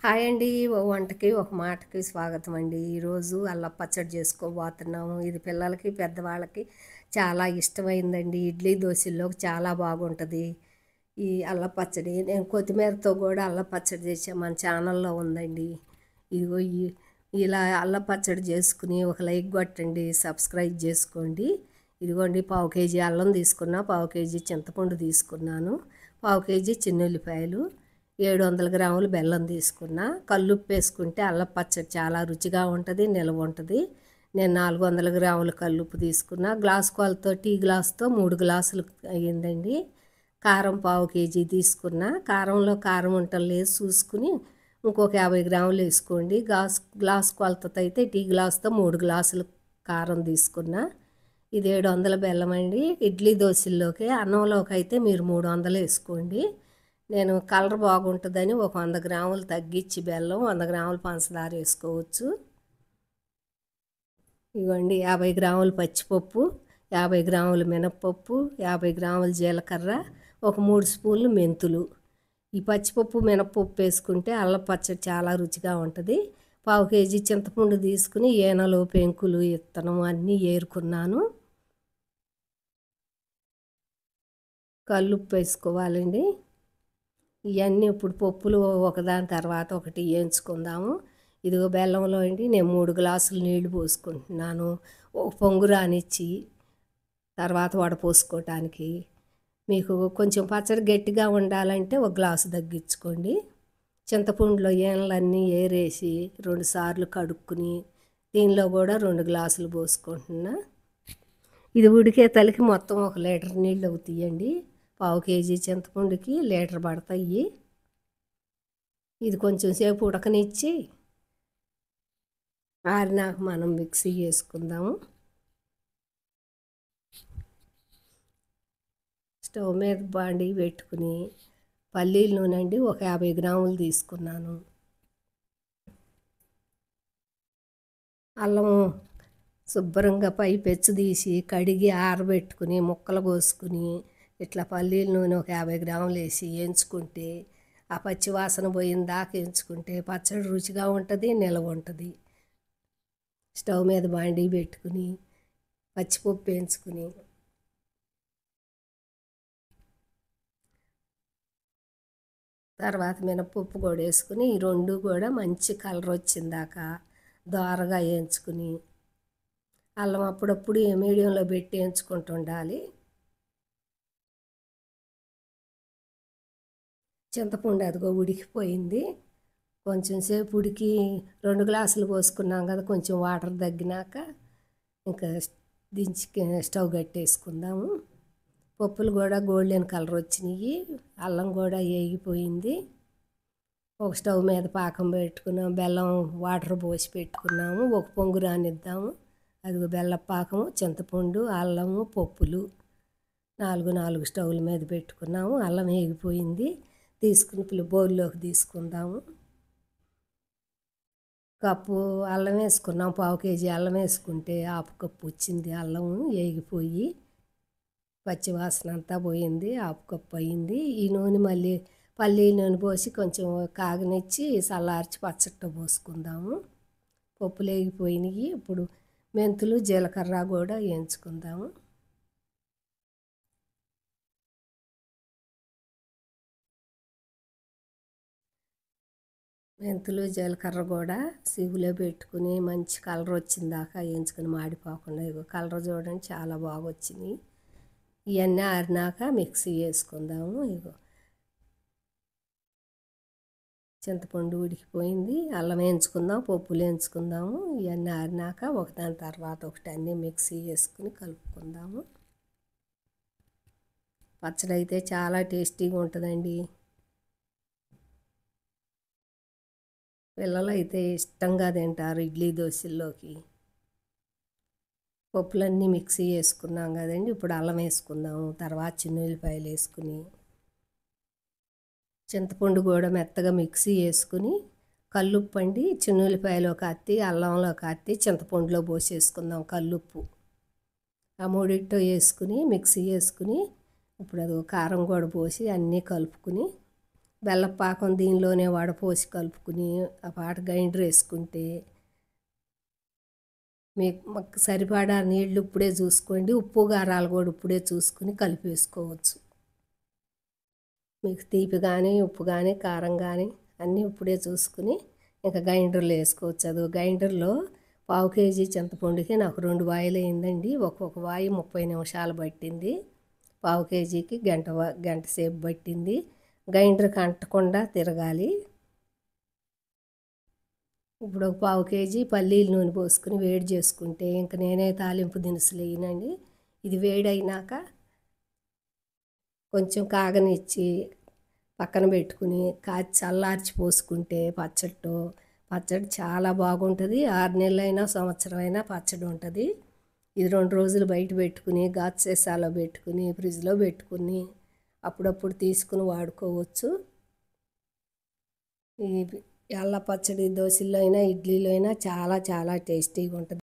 Hi అండి. ఓ వంటకి ఒక మాటకి స్వాగతం అండి. ఈరోజు అల్లం పచ్చడి చేసుకోబోతున్నాము. ఇది పిల్లలకి పెద్దవాళ్ళకి చాలా ఇష్టమైందండి. ఇడ్లీ దోశల్లోకి చాలా బాగుంటుంది ఈ అల్లం పచ్చడి. నేను కొత్తిమీరతో కూడా అల్లం పచ్చడి చేసాను, మన ఛానల్లో ఉందండి. ఇదిగో ఇలా అల్లం పచ్చడి చేసుకుని ఒక లైక్ కొట్టండి, సబ్స్క్రైబ్ చేసుకోండి. ఇదిగోండి, పావు కేజీ అల్లం తీసుకున్నా, పావు కేజీ చింతపండు తీసుకున్నాను, పావు కేజీ చిన్నుల్లిపాయలు, 700 గ్రాములు బెల్లం తీసుకున్నా. కల్లుప్పు వేసుకుంటే అల్లం పచ్చడి చాలా రుచిగా ఉంటుంది, నిల్వ ఉంటుంది. నేను 400 గ్రాముల కల్లుప్పు తీసుకున్నా. గ్లాస్ కొలతో టీ గ్లాస్తో 3 గ్లాసులు అయ్యిందండి. కారం పావు కేజీ తీసుకున్నా. కారంలో కారం ఉండలేదు చూసుకుని ఇంకొక 50 గ్రాములు వేసుకోండి. గ్లాస్ కొలతతో అయితే టీ గ్లాస్తో 3 గ్లాసులు కారం తీసుకున్నా. ఇది 700 బెల్లం అండి. ఇడ్లీ దోశల్లోకి, అన్నంలోకి అయితే మీరు 300 వేసుకోండి. నేను కలర్ బాగుంటుందని ఒక 100 గ్రాములు తగ్గించి బెల్లం, 100 గ్రాములు పంచదార వేసుకోవచ్చు. ఇవ్వండి, 50 గ్రాములు పచ్చిపప్పు, 50 గ్రాములు మినప్పప్పు, 50 గ్రాములు జీలకర్ర, ఒక 3 స్పూన్లు మెంతులు. ఈ పచ్చిపప్పు మినప్పప్పు వేసుకుంటే అల్లం పచ్చడి చాలా రుచిగా ఉంటుంది. పావు కేజీ చింతపండు తీసుకుని ఏనలు, పెంకులు, ఇత్తనం అన్నీ ఏరుకున్నాను. కల్లుప్పు వేసుకోవాలండి. ఇవన్నీ ఇప్పుడు పప్పులు ఒకదాని తర్వాత ఒకటి వేయించుకుందాము. ఇదిగో బెల్లంలో అండి నేను 3 గ్లాసులు నీళ్లు పోసుకుంటున్నాను. ఒక పొంగు రానిచ్చి తర్వాత వడపోసుకోవటానికి. మీకు కొంచెం పచ్చడి గట్టిగా ఉండాలంటే ఒక గ్లాసు తగ్గించుకోండి. చింతపండులో ఏళ్ళన్నీ ఏరేసి 2 సార్లు కడుక్కుని దీనిలో కూడా 2 గ్లాసులు పోసుకుంటున్నా. ఇది ఉడికే తలికి మొత్తం 1 లీటర్ నీళ్ళు అవుతాయండి. పావు కేజీ చింతపండుకి లీటర్ పడతాయి. ఇది కొంచెం సేపు ఉడకనిచ్చి ఆరినాక మనం మిక్సీ వేసుకుందాము. స్టవ్ మీద బాండి పెట్టుకుని పల్లీల నూనె అండి ఒక 50 గ్రాములు తీసుకున్నాను. అల్లం శుభ్రంగా పై పెచ్చు తీసి కడిగి ఆరబెట్టుకుని ముక్కలు కోసుకుని ఇట్లా పల్లీల నూనె ఒక 50 గ్రాములు వేసి వేయించుకుంటే, ఆ పచ్చి వాసన పోయిన దాకా వేయించుకుంటే పచ్చడి రుచిగా ఉంటుంది, నిల్వ ఉంటుంది. స్టవ్ మీద బాండీ పెట్టుకుని పచ్చిపప్పు వేయించుకుని తర్వాత మినపప్పు కూడా వేసుకుని ఈ రెండు కూడా మంచి కలర్ వచ్చిందాక దోరగా వేయించుకుని, అల్లం అప్పుడప్పుడు మీడియంలో పెట్టి వేయించుకుంటూ ఉండాలి. చింతపండు అదిగో ఉడికిపోయింది. కొంచెం సేపు ఉడికి 2 గ్లాసులు పోసుకున్నాం కదా, కొంచెం వాటర్ తగ్గినాక ఇంకా దించి స్టవ్ కట్టేసుకుందాము. పప్పులు కూడా గోల్డెన్ కలర్ వచ్చినాయి, అల్లం కూడా వేగిపోయింది. ఒక స్టవ్ మీద పాకం పెట్టుకున్నాము, బెల్లం వాటర్ పోసి పెట్టుకున్నాము. ఒక పొంగు రానిద్దాము. అదిగో బెల్లం పాకము, చింతపండు, అల్లము, పప్పులు 4 స్టవ్ల మీద పెట్టుకున్నాము. అల్లం వేగిపోయింది. తీసుకుని బౌల్లోకి తీసుకుందాము. కప్పు అల్లం వేసుకున్నాం. పావు కేజీ అల్లం వేసుకుంటే హాఫ్ కప్పు వచ్చింది అల్లం వేగిపోయి. పచ్చి వాసన అంతా పోయింది, హాఫ్ కప్పు అయింది. ఈ నూనె మళ్ళీ పల్లీల నూనె పోసి కొంచెం కాగనిచ్చి చల్లార్చి పచ్చట్లో పోసుకుందాము. పప్పులు వేగిపోయినాయి. ఇప్పుడు మెంతులు, జీలకర్ర కూడా వేయించుకుందాము. మెంతులు, జీలకర్ర కూడా సిగులో పెట్టుకుని మంచి కలర్ వచ్చిందాక వేయించుకుని మాడిపోకుండా. ఇగో కలర్ చూడండి చాలా బాగా వచ్చినాయి. ఇవన్నీ ఆరినాక మిక్సీ వేసుకుందాము. ఇగో చింతపండు ఉడికిపోయింది, అల్లం వేయించుకుందాం, పప్పులు వేయించుకుందాము. ఇవన్నీ ఆరినాక ఒకదాని తర్వాత ఒకటి అన్నీ మిక్సీ వేసుకుని కలుపుకుందాము. పచ్చడి అయితే చాలా టేస్టీగా ఉంటుందండి. పిల్లలు అయితే ఇష్టంగా తింటారు ఇడ్లీ దోశల్లోకి. పప్పులన్నీ మిక్సీ వేసుకున్నాం కదండి, ఇప్పుడు అల్లం వేసుకుందాము. తర్వాత చిన్నుల్లిపాయలు వేసుకుని చింతపండు కూడా మెత్తగా మిక్సీ వేసుకుని కల్లుప్పు అండి, చిన్నుల్లిపాయలు ఒక అత్తి, అల్లంలో ఒక అత్తి, చింతపండులో పోసేసుకుందాం కల్లుప్పు. ఆ మూడిట్లో వేసుకుని మిక్సీ వేసుకుని ఇప్పుడు అది కారం కూడా పోసి అన్నీ కలుపుకుని బెల్లం పాకం దీనిలోనే వడపోసి కలుపుకుని ఆ పాట గ్రైండర్ వేసుకుంటే మాకు సరిపడా నీళ్ళు ఇప్పుడే చూసుకోండి. ఉప్పు కారాలు కూడా ఇప్పుడే చూసుకుని కలిపేసుకోవచ్చు. మీకు తీపి కానీ ఉప్పు కానీ కారం కానీ అన్నీ ఇప్పుడే చూసుకుని ఇంకా గ్రైండర్లో వేసుకోవచ్చు. అది గ్రైండర్లో 1/2 కేజీ చింతపండుకి నాకు 2 వాయిలు అయిందండి. ఒక్కొక్క వాయి 30 నిమిషాలు పట్టింది. 1/2 కేజీకి గంట సేపు పట్టింది. గ్రైండర్కి అంటకుండా తిరగాలి. ఇప్పుడు ఒక 1/2 కేజీ పల్లీల నూనె పోసుకుని వేడి చేసుకుంటే ఇంక నేనే తాలింపు దినుసులు వేయనండి. ఇది వేడైనాక కొంచెం కాగనిచ్చి పక్కన పెట్టుకుని కాచి చల్లార్చి పోసుకుంటే పచ్చడి చాలా బాగుంటుంది. 6 నెలలైనా సంవత్సరమైనా పచ్చడి ఉంటుంది. ఇది 2 రోజులు బయట పెట్టుకుని గాజు సీసాలో పెట్టుకుని ఫ్రిడ్జ్లో పెట్టుకుని అప్పుడప్పుడు తీసుకుని వాడుకోవచ్చు. ఈ అల్ల పచ్చడి దోశల్లో అయినా ఇడ్లీలో అయినా చాలా చాలా టేస్టీగా ఉంటుంది.